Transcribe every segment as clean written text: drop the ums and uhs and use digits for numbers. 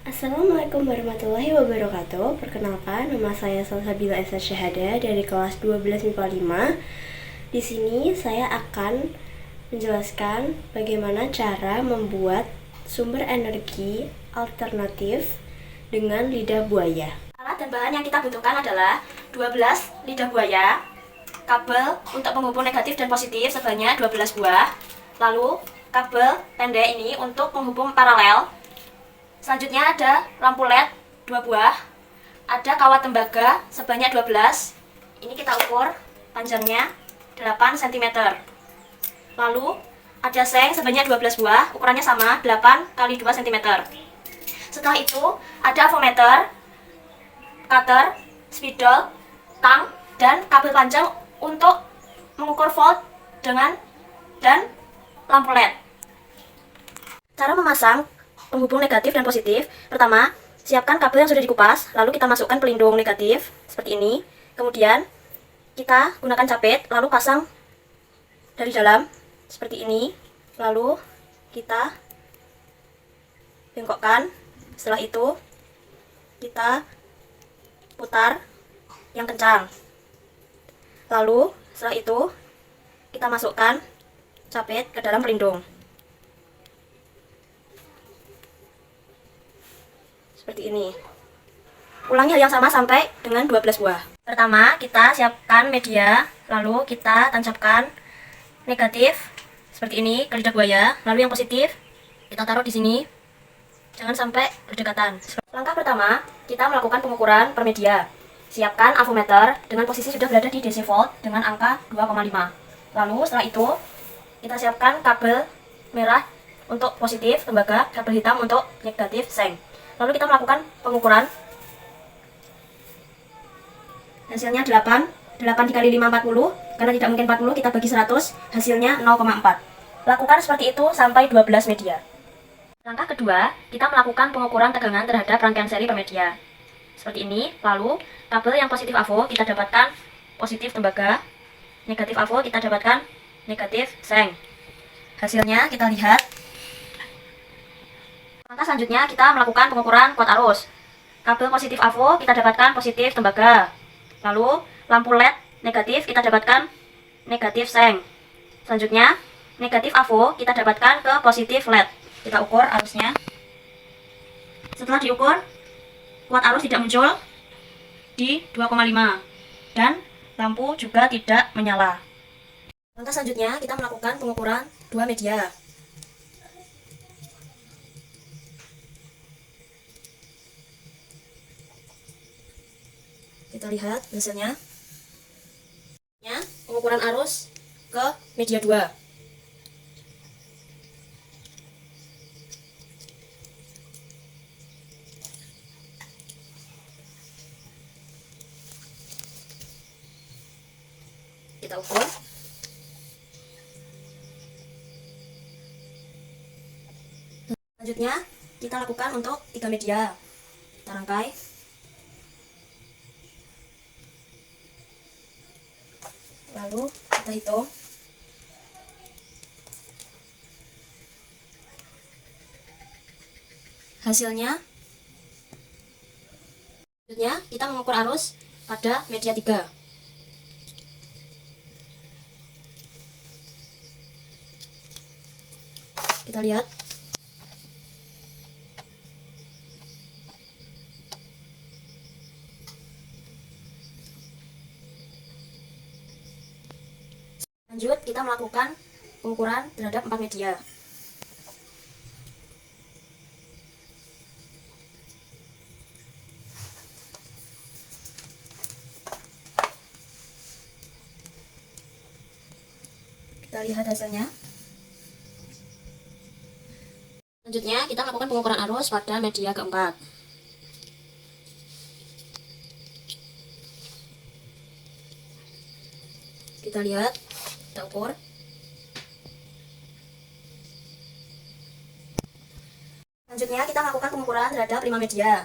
Assalamualaikum warahmatullahi wabarakatuh. Perkenalkan, nama saya Salsabila Esa Syahada dari kelas 12 MIPA 5. Di sini saya akan menjelaskan bagaimana cara membuat sumber energi alternatif dengan lidah buaya. Alat dan bahan yang kita butuhkan adalah 12 lidah buaya, kabel untuk penghubung negatif dan positif sebanyak 12 buah, lalu kabel pendek ini untuk penghubung paralel. Selanjutnya ada lampu LED 2 buah, ada kawat tembaga sebanyak 12. Ini kita ukur panjangnya 8 cm. Lalu ada seng sebanyak 12 buah, ukurannya sama 8 x 2 cm. Setelah itu ada avometer, cutter, spidol, tang, dan kabel panjang untuk mengukur volt dan lampu LED. Cara memasang penghubung negatif dan positif. Pertama, siapkan kabel yang sudah dikupas, lalu kita masukkan pelindung negatif seperti ini. Kemudian kita gunakan capit, lalu pasang dari dalam seperti ini. Lalu kita bengkokkan. Setelah itu kita putar yang kencang. Lalu setelah itu kita masukkan capit ke dalam pelindung seperti ini. Ulangi hal yang sama sampai dengan 12 buah. Pertama, kita siapkan media, lalu kita tancapkan negatif seperti ini ke lidah buaya, lalu yang positif kita taruh di sini. Jangan sampai berdekatan. Langkah pertama, kita melakukan pengukuran per media. Siapkan avometer dengan posisi sudah berada di DC volt dengan angka 2,5. Lalu setelah itu kita siapkan kabel merah untuk positif tembaga, kabel hitam untuk negatif seng. Lalu kita melakukan pengukuran. Hasilnya 8 dikali 5 40. Karena tidak mungkin 40, kita bagi 100, hasilnya 0,4. Lakukan seperti itu sampai 12 media. Langkah kedua, kita melakukan pengukuran tegangan terhadap rangkaian seri per media. Seperti ini. Lalu kabel yang positif avo kita dapatkan positif tembaga, negatif avo kita dapatkan negatif seng. Hasilnya kita lihat. Langkah selanjutnya kita melakukan pengukuran kuat arus. Kabel positif avo kita dapatkan positif tembaga. Lalu lampu LED negatif kita dapatkan negatif seng. Selanjutnya negatif avo kita dapatkan ke positif LED. Kita ukur arusnya. Setelah diukur, kuat arus tidak muncul di 2,5 dan lampu juga tidak menyala. Langkah selanjutnya kita melakukan pengukuran dua media. Kita lihat hasilnya. Pengukuran arus ke media 2. Kita ukur. Selanjutnya kita lakukan untuk 3 media. Kita rangkai. Lalu kita hitung. Hasilnya. Selanjutnya kita mengukur arus pada media 3. Kita lihat. Lanjut, kita melakukan pengukuran terhadap 4 media. Kita lihat hasilnya. Selanjutnya, kita melakukan pengukuran arus pada media keempat. Kita lihat. Kita ukur. Selanjutnya kita melakukan pengukuran terhadap 5 media.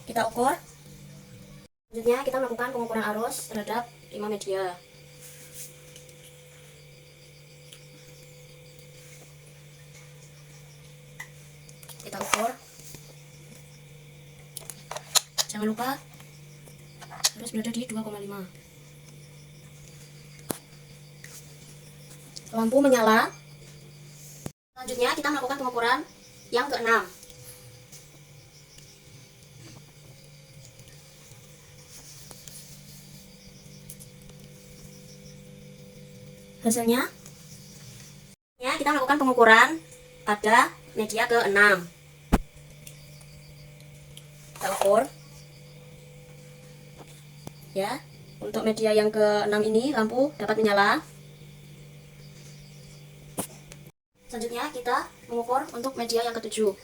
Kita ukur. Selanjutnya kita melakukan pengukuran arus terhadap 5 media. Jangan lupa harus berada di 2,5. Lampu menyala. Selanjutnya kita melakukan pengukuran yang ke-6. Hasilnya kita melakukan pengukuran pada media ke-6. Kita ukur ya. Untuk media yang ke-6 ini lampu dapat menyala. Selanjutnya kita mengukur untuk media yang ke-7.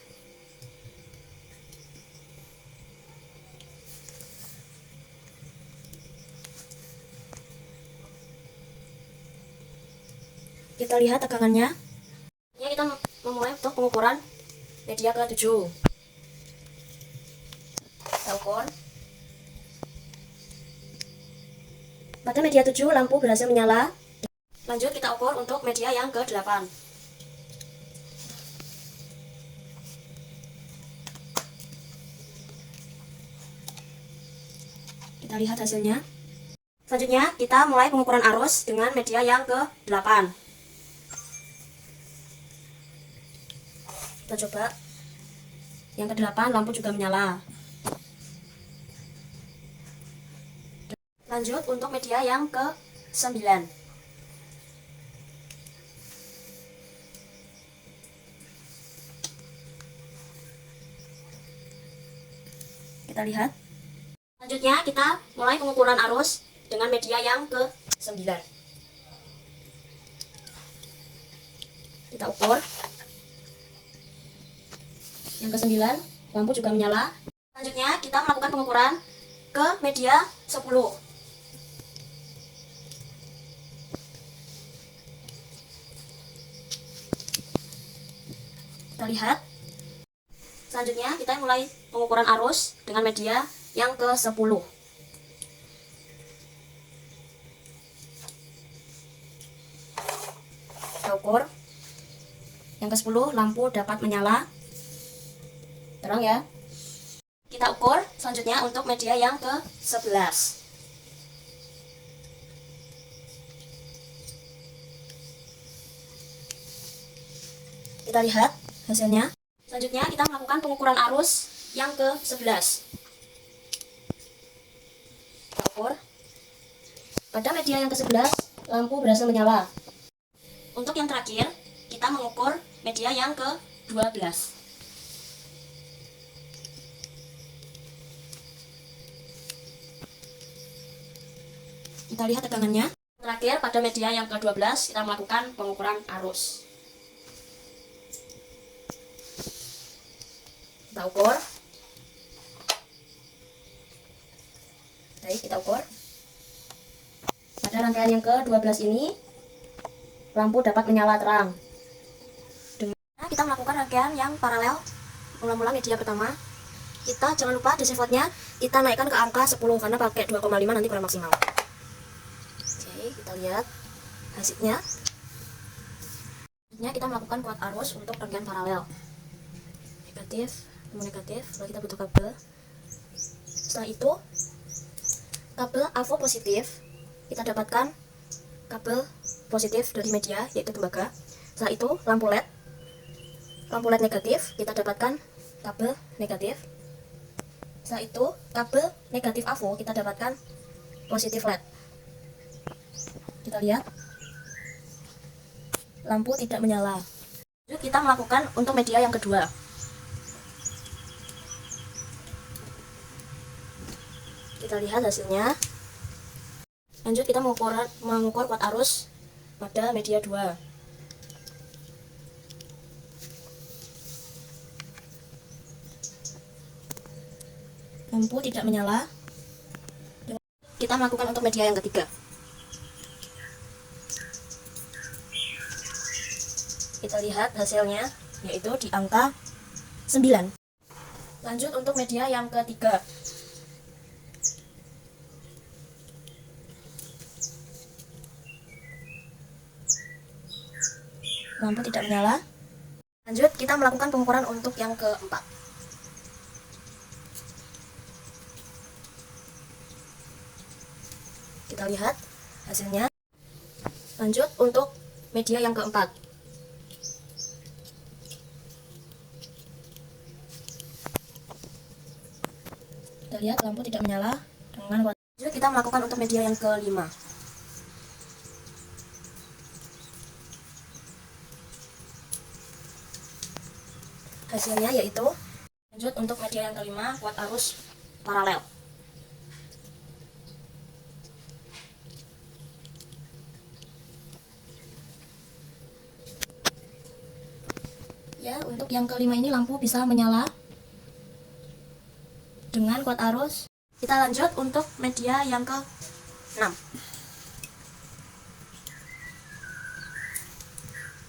Kita lihat tegangannya. Ini kita memulai untuk pengukuran media ke-7. Kita ukur. Pada media 7 lampu berhasil menyala. Lanjut kita ukur untuk media yang ke-8. Kita lihat hasilnya. Selanjutnya kita mulai pengukuran arus dengan media yang ke-8. Kita coba yang ke-8, lampu juga menyala. Lanjut untuk media yang ke-9. Kita lihat. Selanjutnya kita mulai pengukuran arus dengan media yang ke-9. Kita ukur. Yang ke-9, lampu juga menyala. Selanjutnya kita melakukan pengukuran ke media 10. Kita lihat. Selanjutnya kita mulai pengukuran arus dengan media yang ke-10. Kita ukur. Yang ke-10 lampu dapat menyala. Terang ya. Kita ukur selanjutnya untuk media yang ke-11. Kita lihat hasilnya. Selanjutnya kita melakukan pengukuran arus yang ke-11. Kita ukur. Pada media yang ke-11 lampu berhasil menyala. Untuk yang terakhir kita mengukur media yang ke-12. Kita lihat tegangannya. Terakhir pada media yang ke-12 kita melakukan pengukuran arus. Kita ukur. Baik, kita ukur. Pada rangkaian yang ke-12 ini lampu dapat menyala terang. Dengan kita melakukan rangkaian yang paralel. Mula-mula media pertama, kita jangan lupa DC voltnya kita naikkan ke angka 10 karena pakai 2,5 nanti kurang maksimal. Kita lihat hasilnya. Selanjutnya kita melakukan kuat arus untuk rangkaian paralel. Negatif, negatif, lalu kita butuh kabel. Setelah itu kabel AVO positif kita dapatkan kabel positif dari media yaitu tembaga. Setelah itu lampu LED negatif kita dapatkan kabel negatif. Setelah itu kabel negatif AVO kita dapatkan positif LED. Kita lihat lampu tidak menyala. Lalu kita melakukan untuk media yang kedua. Kita lihat hasilnya. Lanjut kita mengukur kuat arus pada media 2. Lampu tidak menyala. Kita melakukan untuk media yang ketiga. Kita lihat hasilnya, yaitu di angka 9. Lanjut untuk media yang ketiga. Lampu tidak menyala. Lanjut kita melakukan pengukuran untuk yang keempat. Kita lihat hasilnya. Lanjut untuk media yang keempat. Kita lihat lampu tidak menyala dengan warna. Lanjut kita melakukan untuk media yang kelima. Hasilnya yaitu, lanjut untuk media yang kelima, kuat arus paralel. Ya, untuk yang kelima ini lampu bisa menyala dengan kuat arus. Kita lanjut untuk media yang ke-6.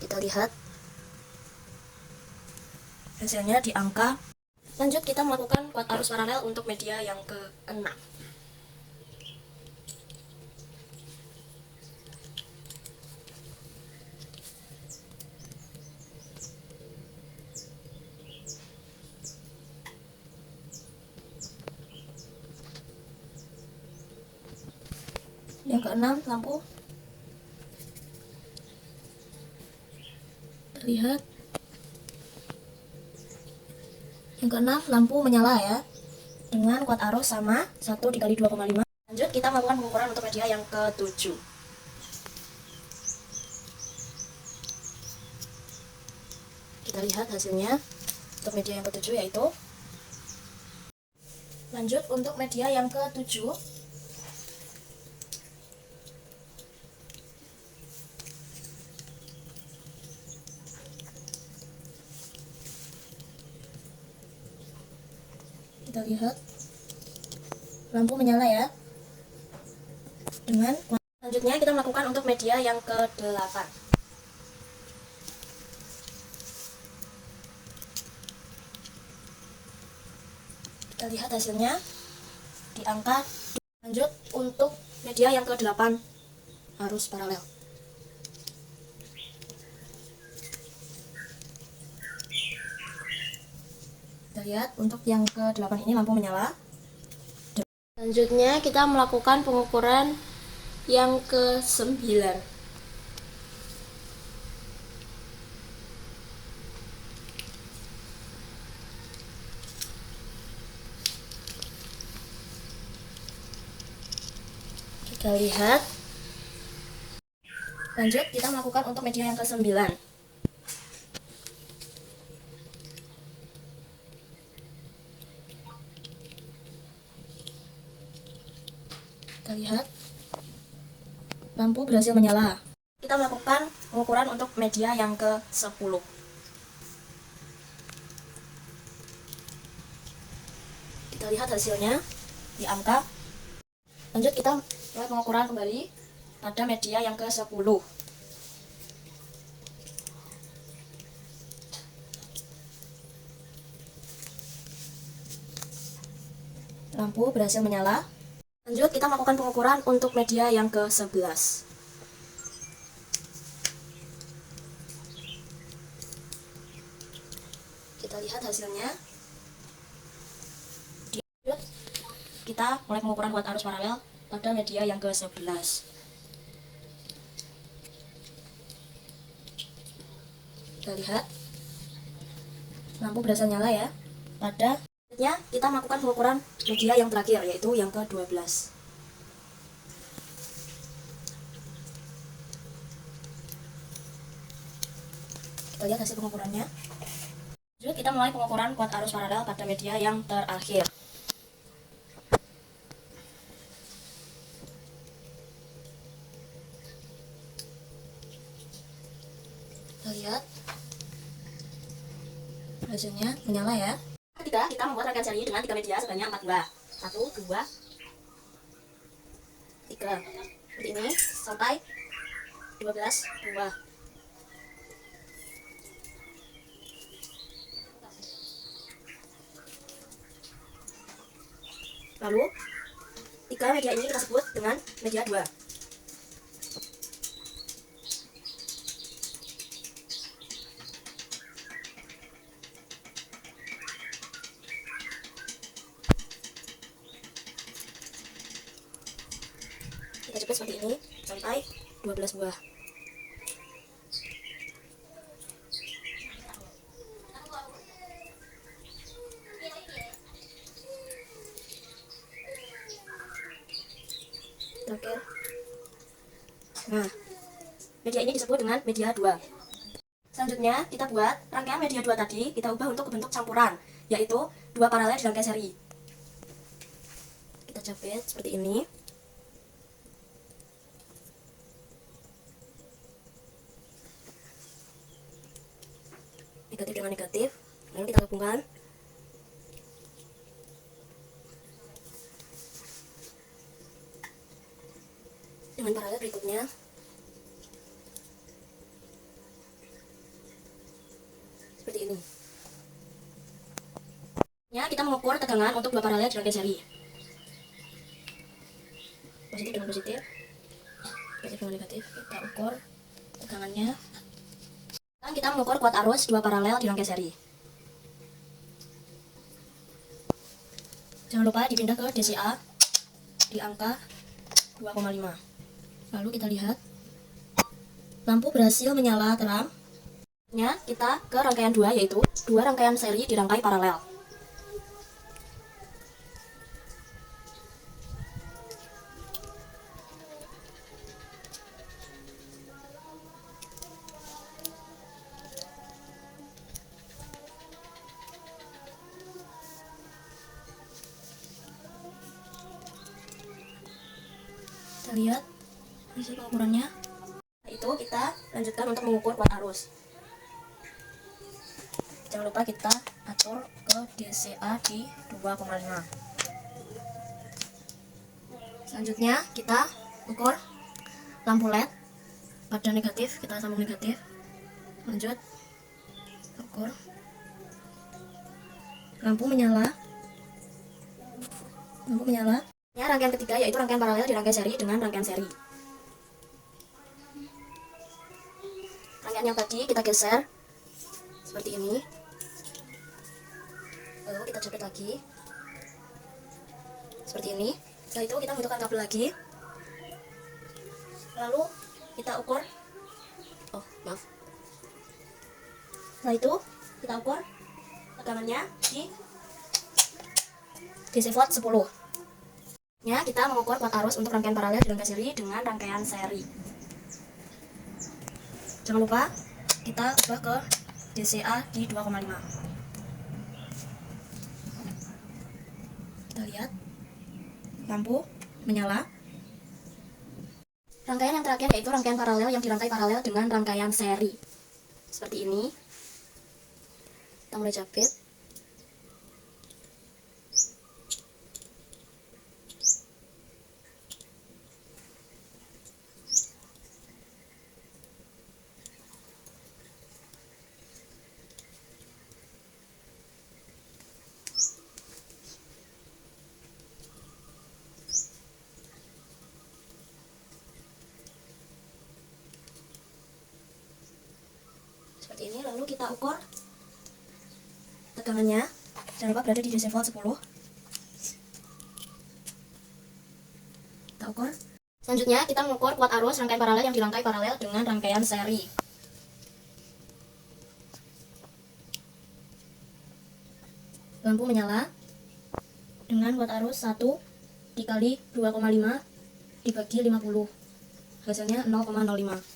Kita lihat hasilnya di angka. Lanjut kita melakukan kuat arus paralel untuk media yang ke-6. Yang ke-6 lampu terlihat. Yang ke-6 lampu menyala ya, dengan kuat arus sama 1 dikali 2,5. Lanjut kita melakukan pengukuran untuk media yang ke-7. Kita lihat hasilnya untuk media yang ke-7 yaitu. Lanjut untuk media yang ke-7. Kita lihat lampu menyala ya, dengan. Selanjutnya kita melakukan untuk media yang ke-8. Kita lihat hasilnya di angka. Lanjut untuk media yang ke-8, arus paralel. Kita lihat untuk yang ke-8 ini lampu menyala. Selanjutnya kita melakukan pengukuran yang ke-9. Kita lihat. Lanjut kita melakukan untuk media yang ke-9. Kita lihat lampu berhasil menyala. Kita melakukan pengukuran untuk media yang ke-10. Kita lihat hasilnya di angka. Lanjut kita mulai pengukuran kembali pada media yang ke-10. Lampu berhasil menyala. Lanjut kita melakukan pengukuran untuk media yang ke-11. Kita lihat hasilnya. Lanjut kita mulai pengukuran kuat arus paralel pada media yang ke-11. Kita lihat lampu berhasil nyala ya. Pada selanjutnya kita melakukan pengukuran media yang terakhir yaitu yang ke-12. Kita lihat hasil pengukurannya. Lanjut kita mulai pengukuran kuat arus paralel pada media yang terakhir. Kita lihat hasilnya menyala ya. Ketiga, kita membuat rangkaian seri dengan 3 media sebanyak 4 buah. 1, 2, 3. Seperti ini sampai 12 buah. Lalu 3 media ini kita sebut dengan media 2. Kita seperti ini sampai 12 buah. Terakhir. Nah, media ini disebut dengan media 2. Selanjutnya, kita buat rangkaian media 2 tadi, kita ubah untuk bentuk campuran, yaitu 2 paralel di rangkai seri. Kita jepit seperti ini. Negatif dengan negatif, lalu kita gabungkan. Dengan paralel berikutnya. Seperti ini. Ya, kita mengukur tegangan untuk 2 paralel di rangkai seri. Positif dengan positif, negatif dengan negatif. Kita ukur tegangannya. Dan kita mengukur kuat arus 2 paralel di rangkai seri. Jangan lupa dipindah ke DCA di angka 2,5. Lalu kita lihat lampu berhasil menyala terang. Kita ke rangkaian 2, yaitu 2 rangkaian seri dirangkai paralel. Kita lihat hasil pengukurannya. Itu kita lanjutkan untuk mengukur kuat arus. Jangan lupa kita atur ke DCA di 2,5. Selanjutnya kita ukur lampu LED pada negatif, kita sambung negatif. Lanjut ukur lampu menyala. Rangkaian ketiga yaitu rangkaian paralel di rangkai seri dengan rangkaian seri. Rangkaian yang tadi kita geser seperti ini, lalu kita jepit lagi seperti ini. Setelah itu kita membutuhkan kabel lagi, lalu kita ukur. Setelah itu kita ukur tegangannya di DC volt 10. Kita mengukur kuat arus untuk rangkaian paralel di rangkai seri dengan rangkaian seri. Jangan lupa kita ubah ke DCA di 2,5. Kita lihat lampu menyala. Rangkaian yang terakhir yaitu rangkaian paralel yang dirangkai paralel dengan rangkaian seri. Seperti ini. Kita mulai jepit. Seperti ini, lalu kita ukur tegangannya. Jangan lupa berada di DC volt 10. Kita ukur. Selanjutnya kita mengukur kuat arus rangkaian paralel yang dirangkai paralel dengan rangkaian seri. Lampu menyala dengan kuat arus 1 dikali 2,5 dibagi 50, hasilnya 0,05.